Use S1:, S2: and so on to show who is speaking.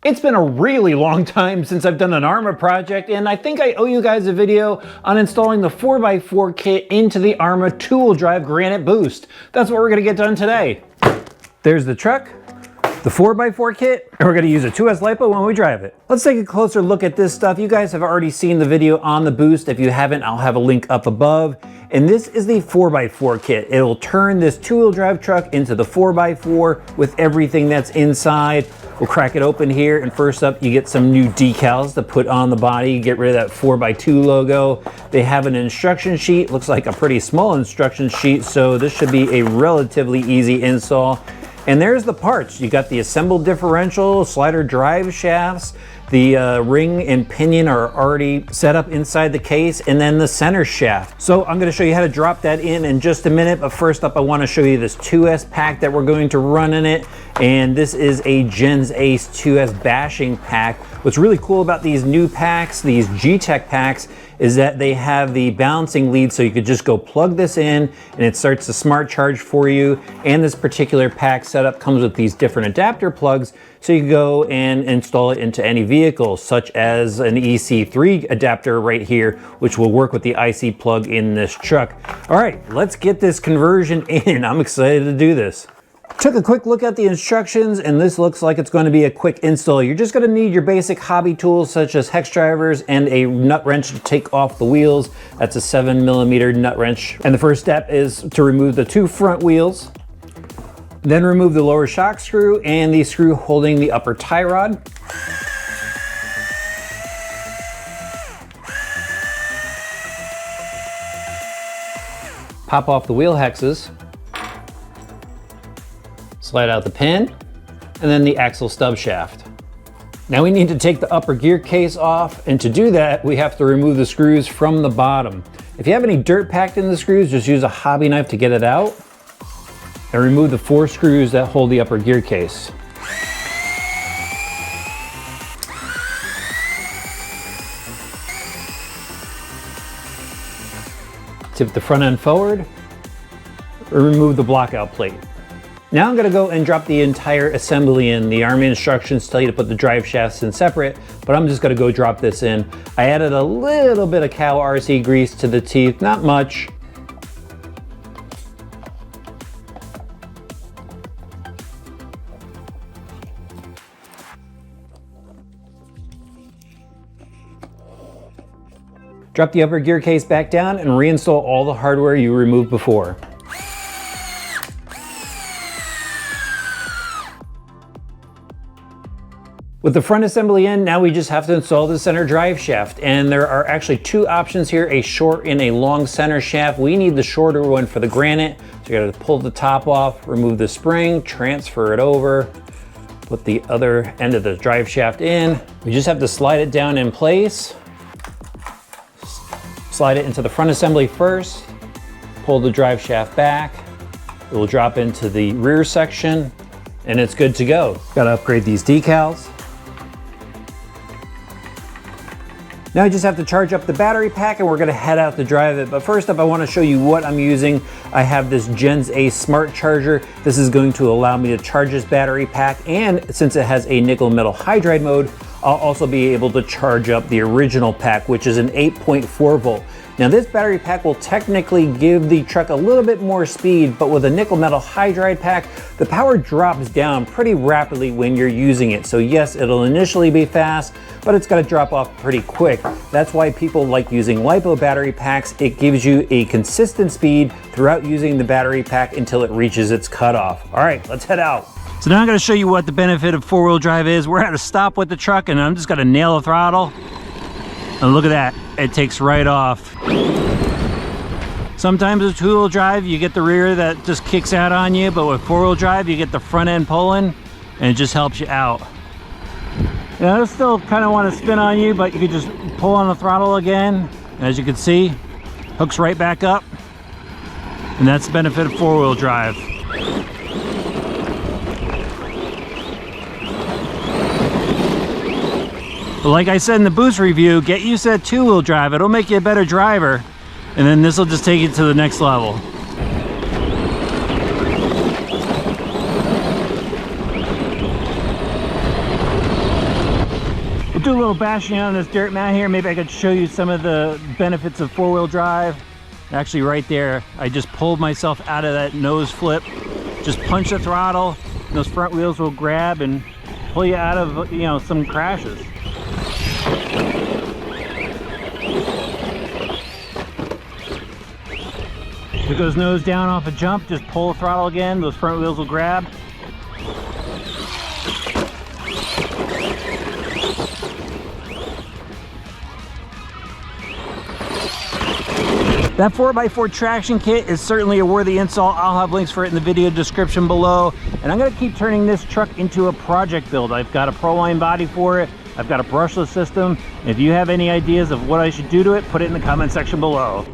S1: It's been a really long time since I've done an Arrma project, and I think I owe you guys a video on installing the 4x4 kit into the Arrma two-wheel drive Granite Boost. That's what we're gonna get done today. There's the truck, the 4x4 kit, and we're gonna use a 2S LiPo when we drive it. Let's take a closer look at this stuff. You guys have already seen the video on the Boost. If you haven't, I'll have a link up above. And this is the 4x4 kit. It'll turn this two-wheel drive truck into the 4x4 with everything that's inside. We'll crack it open here, and first up, you get some new decals to put on the body. Get rid of that 4x2 logo. They have an instruction sheet. Looks like a pretty small instruction sheet, so this should be a relatively easy install. And there's the parts. You got the assembled differential, slider drive shafts, the ring and pinion are already set up inside the case, and then the center shaft. So I'm gonna show you how to drop that in just a minute, but first up I wanna show you this 2S pack that we're going to run in it. And this is a Gens Ace 2S bashing pack. What's really cool about these new packs, these G-Tech packs, is that they have the balancing lead, so you could just go plug this in and it starts to smart charge for you. And this particular pack setup comes with these different adapter plugs, so you can go and install it into any vehicle, such as an EC3 adapter right here, which will work with the IC plug in this truck. All right, let's get this conversion in. I'm excited to do this. Took a quick look at the instructions, and this looks like it's going to be a quick install. You're just going to need your basic hobby tools such as hex drivers and a nut wrench to take off the wheels. That's a 7mm nut wrench. And the first step is to remove the two front wheels. Then remove the lower shock screw and the screw holding the upper tie rod. Pop off the wheel hexes. Slide out the pin, and then the axle stub shaft. Now we need to take the upper gear case off, and to do that, we have to remove the screws from the bottom. If you have any dirt packed in the screws, just use a hobby knife to get it out, and remove the 4 screws that hold the upper gear case. Tip the front end forward, or remove the blockout plate. Now I'm gonna go and drop the entire assembly in. The Arrma instructions tell you to put the drive shafts in separate, but I'm just gonna go drop this in. I added a little bit of cow RC grease to the teeth, not much. Drop the upper gear case back down and reinstall all the hardware you removed before. With the front assembly in, now we just have to install the center drive shaft. And there are actually 2 options here, a short and a long center shaft. We need the shorter one for the Granite. So you gotta pull the top off, remove the spring, transfer it over, put the other end of the drive shaft in. We just have to slide it down in place. Slide it into the front assembly first, pull the drive shaft back. It will drop into the rear section, and it's good to go. Gotta upgrade these decals. Now I just have to charge up the battery pack, and we're gonna head out to drive it. But first up, I wanna show you what I'm using. I have this Gens Ace smart charger. This is going to allow me to charge this battery pack, and since it has a nickel metal hydride mode, I'll also be able to charge up the original pack, which is an 8.4 volt. Now this battery pack will technically give the truck a little bit more speed, but with a nickel metal hydride pack, the power drops down pretty rapidly when you're using it. So yes, it'll initially be fast, but it's gonna drop off pretty quick. That's why people like using LiPo battery packs. It gives you a consistent speed throughout using the battery pack until it reaches its cutoff. All right, let's head out. So now I'm gonna show you what the benefit of 4-wheel drive is. We're at a stop with the truck, and I'm just gonna nail the throttle. And look at that, it takes right off. Sometimes with 2-wheel drive, you get the rear that just kicks out on you, but with 4-wheel drive, you get the front end pulling, and it just helps you out. Now, this still kind of want to spin on you, but you can just pull on the throttle again. As you can see, hooks right back up, and that's the benefit of 4-wheel drive. But like I said in the Boost review, get used to that 2-wheel drive. It'll make you a better driver, and then this will just take you to the next level. We'll do a little bashing on this dirt mat here. Maybe I could show you some of the benefits of four-wheel drive. Actually, right there, I just pulled myself out of that nose flip. Just punch the throttle, and those front wheels will grab and pull you out of, you know, some crashes. If it goes nose down off a jump, just pull the throttle again, those front wheels will grab. That 4x4 traction kit is certainly a worthy install. I'll have links for it in the video description below. And I'm gonna keep turning this truck into a project build. I've got a Proline body for it. I've got a brushless system. If you have any ideas of what I should do to it, put it in the comment section below.